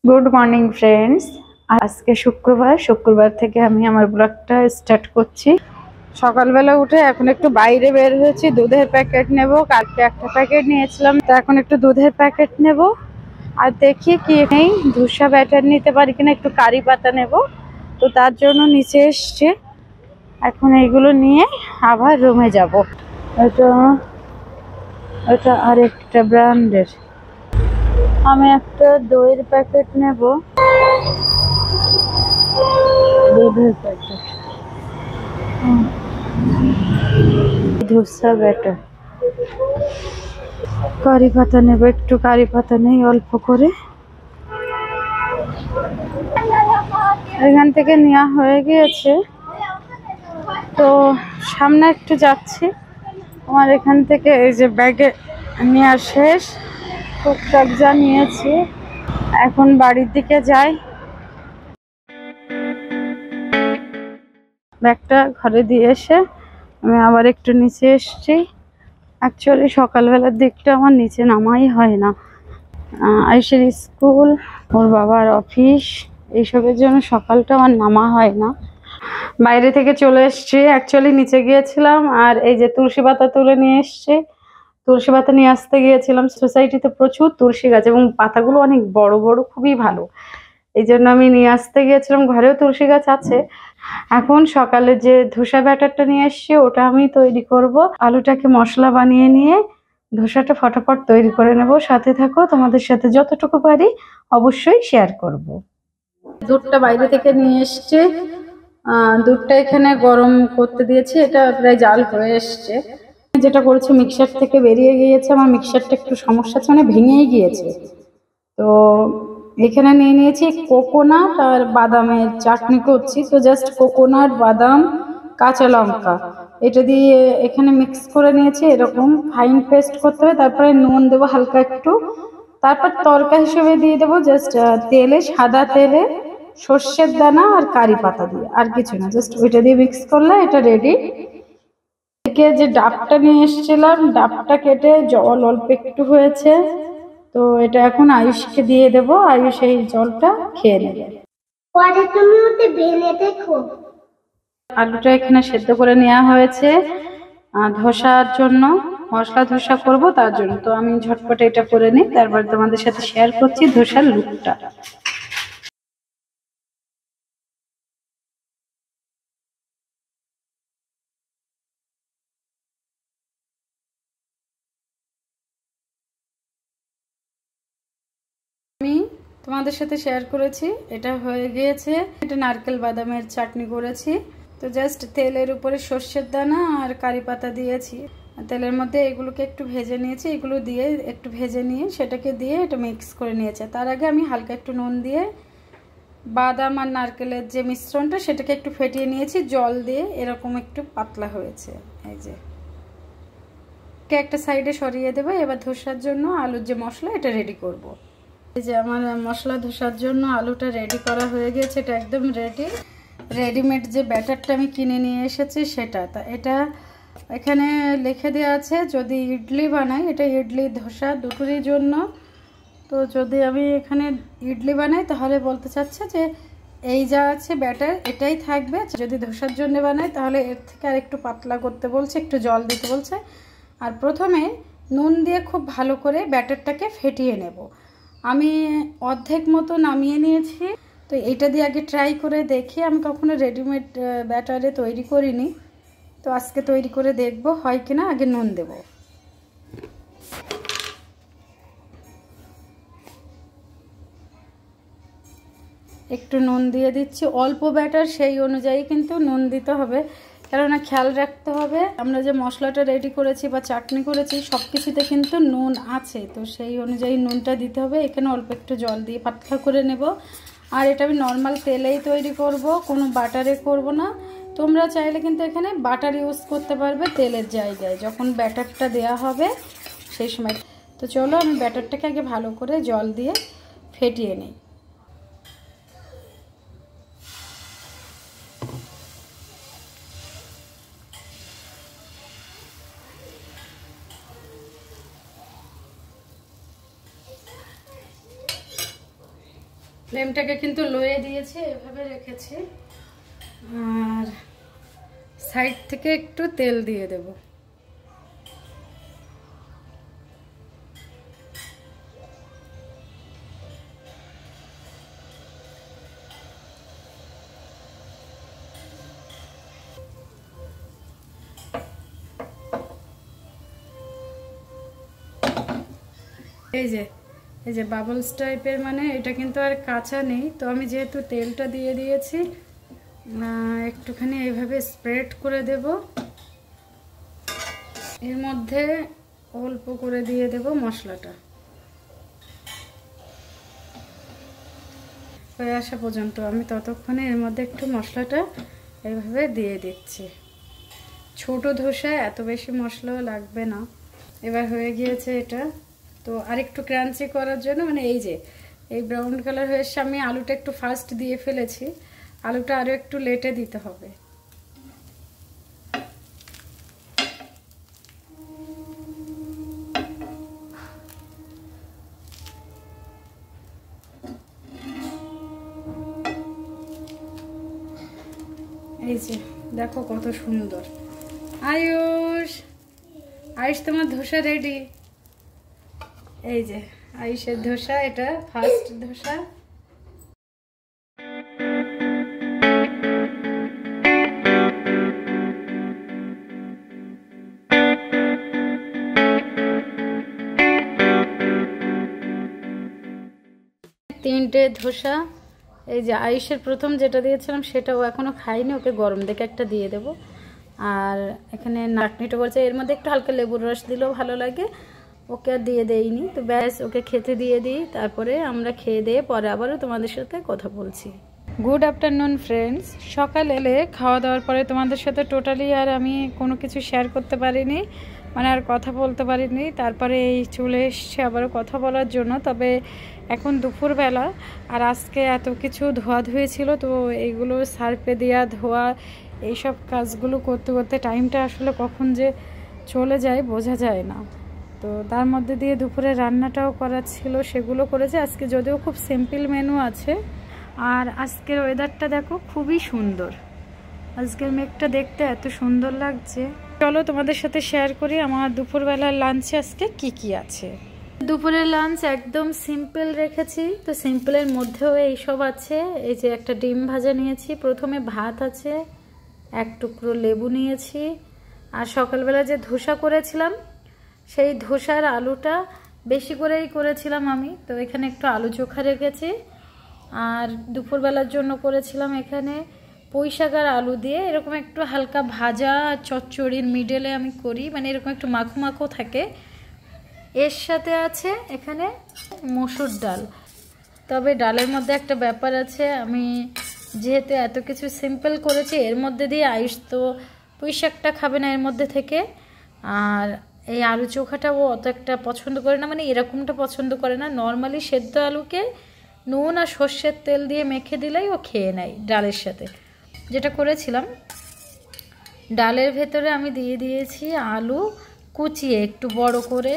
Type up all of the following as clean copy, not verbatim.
Good morning friends. আজকে শুক্রবার থেকে আমি আমার ব্লগটা স্টার্ট করছি। সকালবেলা উঠে এখন একটু বাইরে বের হয়েছি, দুধের প্যাকেট নেব। কালকে একটা প্যাকেট নিয়েছিলাম, তো এখন একটু দুধের প্যাকেট নেব। আর দেখি কি নেই, ধূসা ব্যাটার নিতে পারি কিনা, একটু কারি পাতা নেব। তো তার জন্য নিচে এসছে। এখন এইগুলো নিয়ে আবার রুমে যাব। এটা এটা আরেকটা ব্র্যান্ডের। আমি একটা দইয়ের প্যাকেট নেব, দুধের প্যাকেট, ধূসা ব্যাটার। কারি পাতা নেব, একটু কারি পাতা নেই অল্প করে। এখান থেকে নেওয়া হয়ে গিয়েছে, তো সামনে একটু যাচ্ছি। আমার এখান থেকে এই যে ব্যাগে নেওয়া শেষ, টুকটাক যা নিয়েছি। এখন বাড়ির দিকে যাই। ব্যাগটা ঘরে দিয়ে এসে আমি আবার একটু নিচে এসছি। অ্যাকচুয়ালি সকালবেলার দিকটা আমার নিচে নামাই হয় না। আয়ুষের স্কুল, ওর বাবার অফিস, এইসবের জন্য সকালটা আমার নামা হয় না। বাইরে থেকে চলে এসছি, অ্যাকচুয়ালি নিচে গিয়েছিলাম আর এই যে তুলসী পাতা তুলে নিয়ে এসছি। তুলসী পাতা নিয়ে আসতে গিয়েছিলাম, সোসাইটিতে প্রচুর তুলসী গাছ এবং পাতাগুলো অনেক বড় বড়, খুবই ভালো। এই জন্য আমি নিয়ে আসতে গিয়েছিলাম, ঘরেও তুলসী গাছ আছে। এখন সকালে যে ধোসা ব্যাটারটা নিয়ে এসছি ওটা আমি তৈরি করব। আলুটাকে মশলা বানিয়ে নিয়ে ধোসাটা ফটাফট তৈরি করে নেব। সাথে থাকো, তোমাদের সাথে যতটুকু পারি অবশ্যই শেয়ার করব। দুধটা বাইরে থেকে নিয়ে এসছে, দুধটা এখানে গরম করতে দিয়েছি, এটা প্রায় জাল হয়ে এসছে। যেটা করেছে মিক্সার থেকে বেরিয়ে গিয়েছে, আমার মিক্সারটা একটু সমস্যা আছে, মানে ভেঙেই গিয়েছে। তো এখানে নিয়ে নিয়েছি কোকোনাট আর বাদামের চাটনি করছি। তো জাস্ট কোকোনাট, বাদাম, কাঁচা লঙ্কা এটা দিয়ে এখানে মিক্স করে নিয়েছি। এরকম ফাইন পেস্ট করতে হবে। তারপরে নুন দেবো হালকা একটু। তারপর তড়কা হিসেবে দিয়ে দেবো জাস্ট তেলে, সাদা তেলে সর্ষের দানা আর কারি পাতা দিয়ে, আর কিছু না, জাস্ট ওইটা দিয়ে মিক্স করলে এটা রেডি। থেকে যে ডাবটা নিয়ে এসেছিলাম, ডাবটা কেটে জল অল্প একটু হয়েছে, তো এটা এখন আয়ুষকে দিয়ে দেব। আয়ুষ এই জলটা খেয়ে নেবে। আলুটা এখানে সেদ্ধ করে নেওয়া হয়েছে ধোসার জন্য, মশলা ধোসা করব তার জন্য। তো আমি ঝটপট এটা করে নিই, তারপর তোমাদের সাথে শেয়ার করছি ধোসার লুকটা। আমি তোমাদের সাথে শেয়ার করেছি, এটা হয়ে গিয়েছে। এটা নারকেল বাদামের চাটনি করেছি। তো জাস্ট তেলের উপরে সর্ষের দানা আর কারি পাতা দিয়েছি, তেলের মধ্যে এগুলোকে একটু ভেজে নিয়েছি। এগুলো দিয়ে একটু ভেজে নিয়ে সেটাকে দিয়ে এটা মিক্স করে নিয়েছে। তার আগে আমি হালকা একটু নুন দিয়ে বাদাম আর নারকেলের যে মিশ্রণটা সেটাকে একটু ফেটিয়ে নিয়েছি জল দিয়ে, এরকম একটু পাতলা হয়েছে। এই যে একটা সাইডে সরিয়ে দেবো। এবার ধোসার জন্য আলুর যে মশলা এটা রেডি করব। এই যে আমার মশলা ধোসার জন্য আলুটা রেডি করা হয়ে গেছে, এটা একদম রেডি। রেডিমেড যে ব্যাটারটা আমি কিনে নিয়ে এসেছি সেটা, তা এটা এখানে লিখে দেওয়া আছে যদি ইডলি বানাই, এটা ইডলি ধোসা দুটোরই জন্য। তো যদি আমি এখানে ইডলি বানাই তাহলে বলতে চাচ্ছে যে এই যা আছে ব্যাটার এটাই থাকবে। যদি ধোসার জন্য বানাই তাহলে এর থেকে আর একটু পাতলা করতে বলছে, একটু জল দিতে বলছে। আর প্রথমে নুন দিয়ে খুব ভালো করে ব্যাটারটাকে ফেটিয়ে নেব। আমি অর্ধেক মতো নামিয়ে নিয়েছি। তো এটা দিয়ে আগে ট্রাই করে দেখি, আমি কখনো রেডিমেড ব্যাটারে তৈরি করিনি, তো আজকে তৈরি করে দেখব হয় কিনা। আগে নুন দেব। একটু নুন দিয়ে দিচ্ছি, অল্প ব্যাটার সেই অনুযায়ী কিন্তু নুন দিতে হবে, কেননা খেয়াল রাখতে হবে আমরা যে মশলাটা রেডি করেছি বা চাটনি করেছি সব কিছুতে কিন্তু নুন আছে, তো সেই অনুযায়ী নুনটা দিতে হবে। এখানে অল্প একটু জল দিয়ে পাতলা করে নেব। আর এটা আমি নর্মাল তেলেই তৈরি করব, কোনো বাটারে করব না। তোমরা চাইলে কিন্তু এখানে বাটার ইউজ করতে পারবে তেলের জায়গায় যখন ব্যাটারটা দেয়া হবে সেই সময়। তো চলো আমি ব্যাটারটাকে আগে ভালো করে জল দিয়ে ফেটিয়ে নিই। ফ্লেমটাকে কিন্তু লোয়ে দিয়েছি, এভাবে রেখেছি। আর সাইড থেকে একটু তেল দিয়ে দেব। এই যে বাবলস টাইপের, মানে এটা কিন্তু আর কাঁচা নেই। তো আমি যেহেতু তেলটা দিয়ে দিয়েছি, একটুখানি এইভাবে স্প্রেড করে দেব। এর মধ্যে অল্প করে দিয়ে দেব মশলাটা, হয়ে আসা পর্যন্ত আমি ততক্ষণে এর মধ্যে একটু মশলাটা এইভাবে দিয়ে দিচ্ছি। ছোট ধোসায় এত বেশি মশলাও লাগবে না। এবার হয়ে গিয়েছে এটা। তো আরেকটু ক্রাঞ্চি করার জন্য, মানে এই যে এই ব্রাউন কালার হয়েছে, আমি আলুটা একটু ফার্স্ট দিয়ে ফেলেছি, আলুটা আরও একটু লেটে দিতে হবে। এই যে দেখো কত সুন্দর। আয়ুষ, আয়ুষ তোমার ধোসা রেডি। এই যে আয়ুষের ধোসা, এটা ফার্স্ট ধোসা। তিনটে ধোসা। এই যে আয়ুষের প্রথম যেটা দিয়েছিলাম সেটাও এখনো খাইনি, ওকে গরম দেখে একটা দিয়ে দেব। আর এখানে নাটনিটা করছে, এর মধ্যে একটু হালকা লেবুর রস দিলেও ভালো লাগে, ওকে আর দিয়ে দেইনি। তো ব্যাস, ওকে খেতে দিয়ে দিই, তারপরে আমরা খেয়ে দিয়ে পরে আবারও তোমাদের সাথে কথা বলছি। Good afternoon friends. সকাল এলে খাওয়া দাওয়ার পরে তোমাদের সাথে টোটালি আর আমি কোনো কিছু শেয়ার করতে পারিনি, মানে আর কথা বলতে পারিনি। তারপরে এই চলে এসছে আবারও কথা বলার জন্য। তবে এখন দুপুরবেলা, আর আজকে এত কিছু ধোয়াধুয়ি ছিল, তো এইগুলো সার্ফে দেওয়া ধোয়া এইসব কাজগুলো করতে করতে টাইমটা আসলে কখন যে চলে যায় বোঝা যায় না। তো তার মধ্যে দিয়ে দুপুরে রান্নাটাও করার ছিল, সেগুলো করেছে। আজকে যদিও খুব সিম্পল মেনু আছে। আর আজকের ওয়েদারটা দেখো খুবই সুন্দর, আজকের মেঘটা দেখতে এত সুন্দর লাগছে। চলো তোমাদের সাথে শেয়ার করি আমার দুপুরবেলার লাঞ্চে আজকে কি আছে। দুপুরের লাঞ্চ একদম সিম্পল রেখেছি। তো সিম্পলের মধ্যেও এইসব আছে। এই যে একটা ডিম ভাজা নিয়েছি, প্রথমে ভাত আছে, এক টুকরো লেবু নিয়েছি। আর সকালবেলা যে ধোসা করেছিলাম, সেই ধোসার আলুটা বেশি করেই করেছিলাম আমি, তো এখানে একটু আলু চোখা রেখেছি। আর দুপুরবেলার জন্য করেছিলাম এখানে পুঁই শাক আর আলু দিয়ে এরকম একটু হালকা ভাজা চচ্চড়ির মিডলে আমি করি, মানে এরকম একটু মাখো মাখো থাকে। এর সাথে আছে এখানে মসুর ডাল। তবে ডালের মধ্যে একটা ব্যাপার আছে, আমি যেহেতু এত কিছু সিম্পল করেছি, এর মধ্যে দিয়ে আয়ুষ তো পুঁই শাকটা খাবে না এর মধ্যে থেকে। আর এই আলু চোখাটাও অত একটা পছন্দ করে না, মানে এরকমটা পছন্দ করে না। নর্মালি সেদ্ধ আলুকে নুন আর সর্ষের তেল দিয়ে মেখে দিলেই ও খেয়ে নেয় ডালের সাথে। যেটা করেছিলাম, ডালের ভেতরে আমি দিয়ে দিয়েছি আলু কুচিয়ে একটু বড় করে।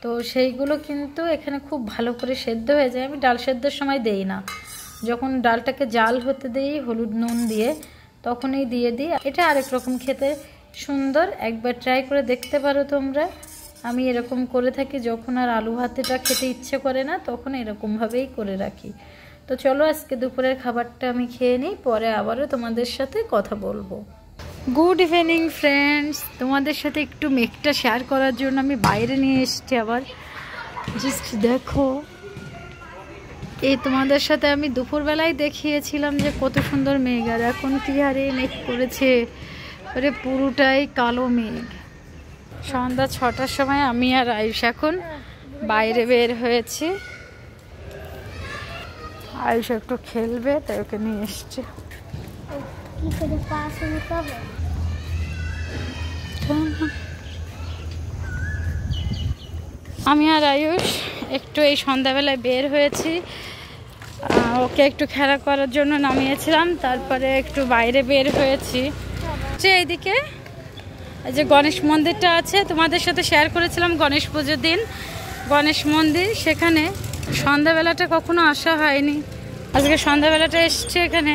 তো সেইগুলো কিন্তু এখানে খুব ভালো করে সেদ্ধ হয়ে যায়। আমি ডাল সেদ্ধর সময় দেই না, যখন ডালটাকে জাল হতে দিই হলুদ নুন দিয়ে তখনই দিয়ে দিই। এটা আরেক রকম খেতে সুন্দর, একবার ট্রাই করে দেখতে পারো তোমরা। আমি এরকম করে থাকি, যখন আর আলু ভাতেটা খেতে ইচ্ছে করে না তখন এরকমভাবেই করে রাখি। তো চলো আজকে দুপুরের খাবারটা আমি খেয়ে নিই, পরে আবারও তোমাদের সাথে কথা বলবো। Good evening friends. তোমাদের সাথে একটু মেঘটা শেয়ার করার জন্য আমি বাইরে নিয়ে এসেছি আবার। জাস্ট দেখো, এই তোমাদের সাথে আমি দুপুরবেলায় দেখিয়েছিলাম যে কত সুন্দর মেঘ, আর এখন কি হারে মেঘ করেছে, ওরে পুরোটাই কালো মেঘ। সন্ধ্যা 6টার সময় আমি আর আয়ুষ এখন বাইরে বের হয়েছি। আয়ুষ একটু খেলবে, তাই ওকে নিয়ে এসছি। আমি আর আয়ুষ একটু এই সন্ধ্যাবেলায় বের হয়েছি, ওকে একটু খেলা করার জন্য নামিয়েছিলাম, তারপরে একটু বাইরে বের হয়েছি। যে এইদিকে এই যে গণেশ মন্দিরটা আছে, তোমাদের সাথে শেয়ার করেছিলাম গণেশ পুজোর দিন গণেশ মন্দির, সেখানে সন্ধ্যাবেলাটা কখনো আসা হয়নি। আজকে সন্ধ্যাবেলাটা এসছে এখানে।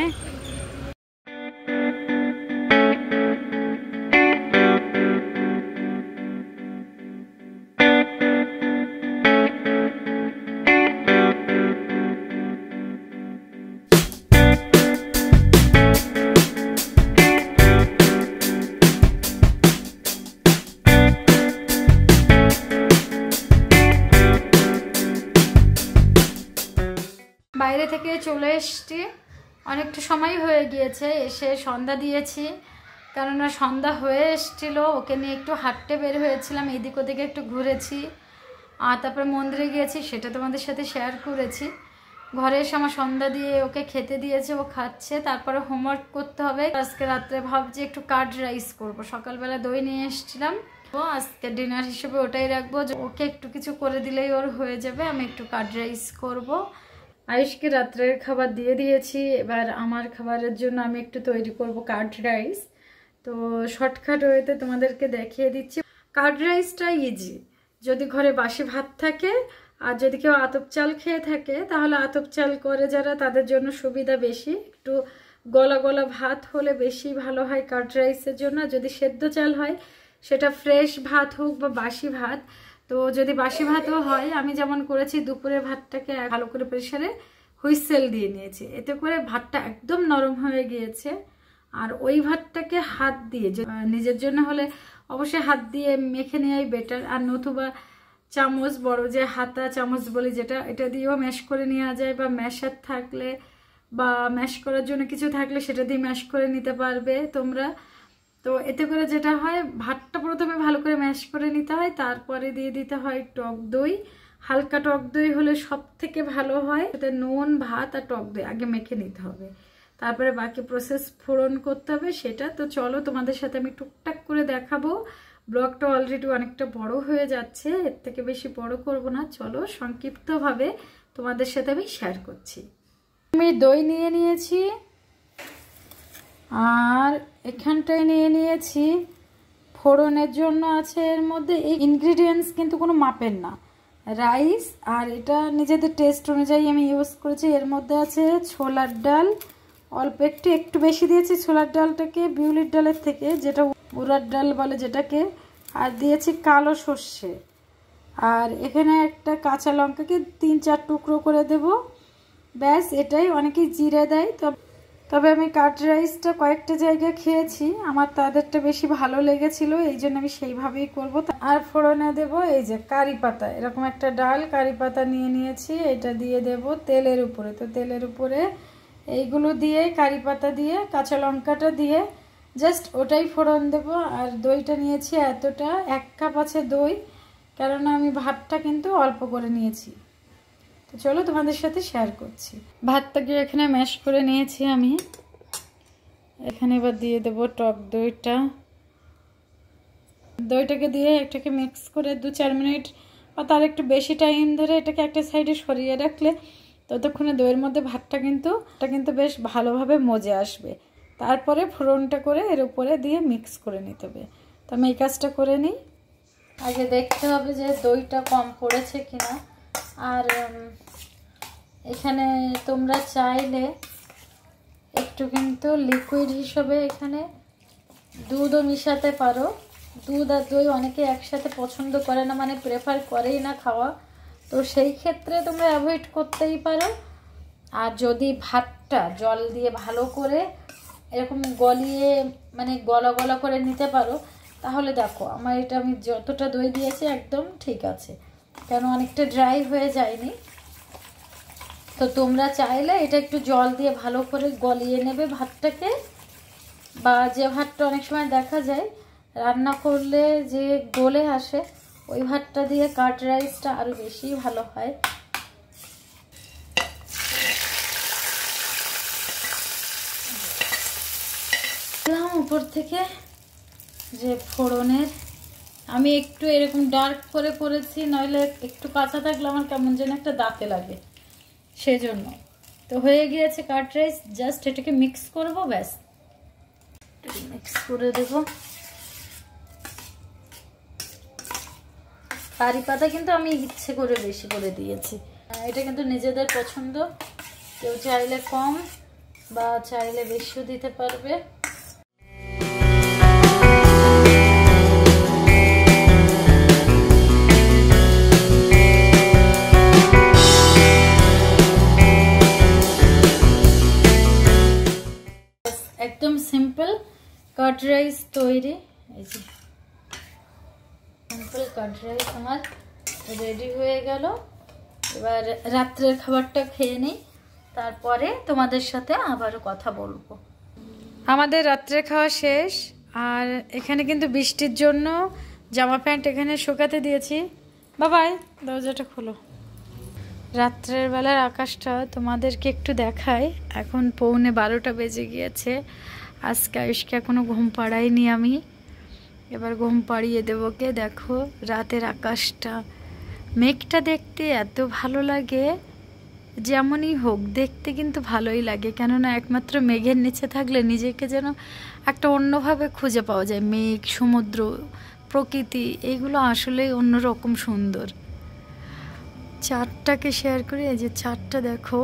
বাইরে থেকে চলে এসছি, অনেকটা সময় হয়ে গিয়েছে, এসে সন্ধ্যা দিয়েছি। কেননা সন্ধ্যা হয়ে এসছিল, ওকে নিয়ে একটু হাঁটতে বের হয়েছিলাম, এদিক ওদিকে একটু ঘুরেছি। আর তারপরে মন্দিরে গিয়েছি, সেটা তোমাদের সাথে শেয়ার করেছি। ঘরে এসে আমার সন্ধ্যা দিয়ে ওকে খেতে দিয়েছে, ও খাচ্ছে। তারপরে হোমওয়ার্ক করতে হবে। আজকে রাত্রে ভাবছি একটু কার্ড রাইস করবো। সকালবেলা দই নিয়ে এসেছিলাম, তো আজকে ডিনার হিসেবে ওটাই রাখবো। ওকে একটু কিছু করে দিলেই ওর হয়ে যাবে। আমি একটু কার্ড রাইস করবো। আয়ুষকে রাত্রের খাবার দিয়ে দিয়েছি, এবার আমার খাবারের জন্য আমি একটু তৈরি করব কার্ড রাইস। তো শর্টকাট ওয়েতে তোমাদেরকে দেখিয়ে দিচ্ছি। কার্ড রাইসটা ইজি। যদি ঘরে বাসি ভাত থাকে আর যদি কেউ আতপ চাল খেয়ে থাকে, তাহলে আতপ চাল করে যারা, তাদের জন্য সুবিধা বেশি। একটু গলা গলা ভাত হলে বেশি ভালো হয় কার্ড রাইসের জন্য। যদি সেদ্ধ চাল হয়, সেটা ফ্রেশ ভাত হোক বা বাসি ভাত। তো যদি বাসি ভাতও হয়, আমি যেমন করেছি, দুপুরের ভাতটাকে ভালো করে প্রেসারে হুইসেল দিয়ে নিয়েছি, এতে করে ভাতটা একদম নরম হয়ে গিয়েছে। আর ওই ভাতটাকে হাত দিয়ে, নিজের জন্য হলে অবশ্যই হাত দিয়ে মেখে নেওয়াই বেটার। আর নতুবা চামচ, বড় যে হাতা চামচ বলি যেটা, এটা দিয়েও ম্যাশ করে নেওয়া যায়। বা ম্যাশার থাকলে বা ম্যাশ করার জন্য কিছু থাকলে সেটা দিয়ে ম্যাশ করে নিতে পারবে তোমরা। তো এতে করে যেটা হয়, ভাতটা প্রথমে ভালো করে ম্যাশ করে নিতে হয়, তারপরে দিয়ে দিতে হয় টক দই। হালকা টক দই হলে সব থেকে ভালো হয়। এতে নুন, ভাত আর টক দই আগে মেখে নিতে হবে, তারপরে বাকি প্রসেস ফোড়ন করতে হবে সেটা। তো চলো তোমাদের সাথে আমি টুকটাক করে দেখাবো। ব্লগটা অলরেডি অনেকটা বড় হয়ে যাচ্ছে, এর থেকে বেশি বড় করব না। চলো সংক্ষিপ্তভাবে তোমাদের সাথে আমি শেয়ার করছি। আমি দই নিয়ে নিয়েছি, আর এখানটায় নিয়ে নিয়েছি ফোড়নের জন্য আছে। এর মধ্যে এই ইনগ্রিডিয়েন্টস কিন্তু কোনো মাপের না, রাইস। আর এটা নিজেদের টেস্ট অনুযায়ী আমি ইউজ করেছি। এর মধ্যে আছে ছোলার ডাল, অল্প একটু বেশি দিয়েছি ছোলার ডালটাকে বিউলির ডালের থেকে, যেটা উড়ার ডাল বলে যেটাকে। আর দিয়েছি কালো সর্ষে। আর এখানে একটা কাঁচা লঙ্কাকে 3-4 টুকরো করে দেব, ব্যাস এটাই। অনেকেই জিরে দেয়, তবে আমি কার্ড রাইসটা কয়েকটা জায়গায় খেয়েছি, আমার তাদেরটা বেশি ভালো লেগেছিল, এই জন্য আমি সেইভাবেই করবো। আর ফোড়নে দেব এই যে কারি পাতা, এরকম একটা ডাল কারি পাতা নিয়ে নিয়েছি, এটা দিয়ে দেব তেলের উপরে। তো তেলের উপরে এইগুলো দিয়ে, কারি পাতা দিয়ে, কাঁচা লঙ্কাটা দিয়ে জাস্ট ওটাই ফোড়ন দেব। আর দইটা নিয়েছি এতটা, 1 কাপ আছে দই, কেননা আমি ভাতটা কিন্তু অল্প করে নিয়েছি। তো চলো তোমাদের সাথে শেয়ার করছি। ভাতটাকে এখানে ম্যাশ করে নিয়েছি আমি। এখানে এবার দিয়ে দেব টক দইটা। দইটাকে দিয়ে এটাকে মিক্স করে 2-4 মিনিট বা তার একটু বেশি টাইম ধরে এটাকে একটা সাইডে সরিয়ে রাখলে ততক্ষণে দইয়ের মধ্যে ভাতটা কিন্তু বেশ ভালোভাবে মজে আসবে। তারপরে ফোড়নটা করে এর উপরে দিয়ে মিক্স করে নিতে হবে। তো আমি এই কাজটা করে নিই। আগে দেখতে হবে যে দইটা কম পড়েছে কিনা। আর এখানে তোমরা চাইলে একটু কিন্তু লিকুইড হিসেবে এখানে দুধও মিশাতে পারো। দুধ আর দই অনেকে একসাথে পছন্দ করে না, মানে প্রেফার করেই না খাওয়া। তো সেই ক্ষেত্রে তোমরা অ্যাভয়েড করতেই পারো। আর যদি ভাতটা জল দিয়ে ভালো করে এরকম গলিয়ে, মানে গলা গলা করে নিতে পারো, তাহলে দেখো আমার এটা আমি যতটা দই দিয়েছি একদম ঠিক আছে, কেন অনেকটা ড্রাই হয়ে যায়নি। তো তোমরা চাইলে এটা একটু জল দিয়ে ভালো করে গলিয়ে নেবে ভাতটাকে। বা যে ভাতটা অনেক সময় দেখা যায় রান্না করলে যে গলে আসে, ওই ভাতটা দিয়ে কার্ড রাইসটা আরও বেশি ভালো হয়। উপর থেকে যে ফোড়নের আমি একটু এরকম ডার্ক করে করেছি, নইলে একটু কাঁচা থাকলে আমার কেমন যেন একটা দাঁতে লাগে, সেজন্য। তো হয়ে গিয়েছে কার্ড রাইস, জাস্ট এটাকে মিক্স করবো, ব্যাস মিক্স করে দেব। কারি পাতা কিন্তু আমি ইচ্ছে করে বেশি করে দিয়েছি, এটা কিন্তু নিজেদের পছন্দ, কেউ চাইলে কম বা চাইলে বেশিও দিতে পারবে। একদম সিম্পল কাট রাইস তৈরি। এই যে সিম্পল কাট রাইস আমার রেডি হয়ে গেল। এবার রাত্রের খাবারটা খেয়ে নিই, তারপরে তোমাদের সাথে আবারও কথা বলবো। আমাদের রাত্রের খাওয়া শেষ, আর এখানে কিন্তু বৃষ্টির জন্য জামা প্যান্ট এখানে শুকাতে দিয়েছি। বাবাই দরজাটা খোলো। রাত্রের বেলার আকাশটা তোমাদেরকে একটু দেখাই। এখন 11:45 বেজে গিয়েছে। আজকে আয়ুষকে এখনো ঘুম পাড়াইনি আমি, এবার ঘুম পাড়িয়ে দেবো। কে দেখো রাতের আকাশটা, মেঘটা দেখতে এত ভালো লাগে। যেমনই হোক দেখতে কিন্তু ভালোই লাগে, কেননা একমাত্র মেঘের নিচে থাকলে নিজেকে যেন একটা অন্যভাবে খুঁজে পাওয়া যায়। মেঘ, সমুদ্র, প্রকৃতি এইগুলো আসলেই অন্যরকম সুন্দর। চারটাকে শেয়ার করি, এই যে চারটা দেখো।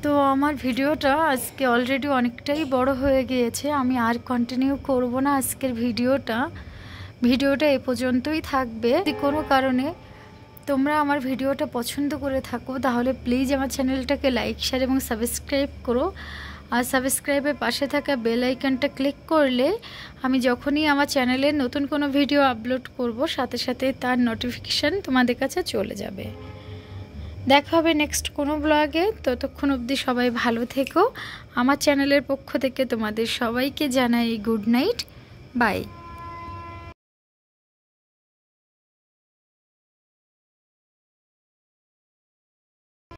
তো আমার ভিডিওটা আজকে অলরেডি অনেকটাই বড় হয়ে গিয়েছে, আমি আর কন্টিনিউ করব না আজকের ভিডিওটা এ পর্যন্তই থাকবে। যদি কোনো কারণে তোমরা আমার ভিডিওটা পছন্দ করে থাকো তাহলে প্লিজ আমার চ্যানেলটাকে লাইক, শেয়ার এবং সাবস্ক্রাইব করো। আর সাবস্ক্রাইবের পাশে থাকা বেল আইকনটা ক্লিক করলে আমি যখনই আমার চ্যানেলে নতুন কোনো ভিডিও আপলোড করব সাথে সাথে তার নোটিফিকেশান তোমাদের কাছে চলে যাবে। দেখা হবে নেক্সট কোনো ব্লগে। ততক্ষণ অবধি সবাই ভালো থেকো। আমার চ্যানেলের পক্ষ থেকে তোমাদের সবাইকে জানাই গুড নাইট, বাই।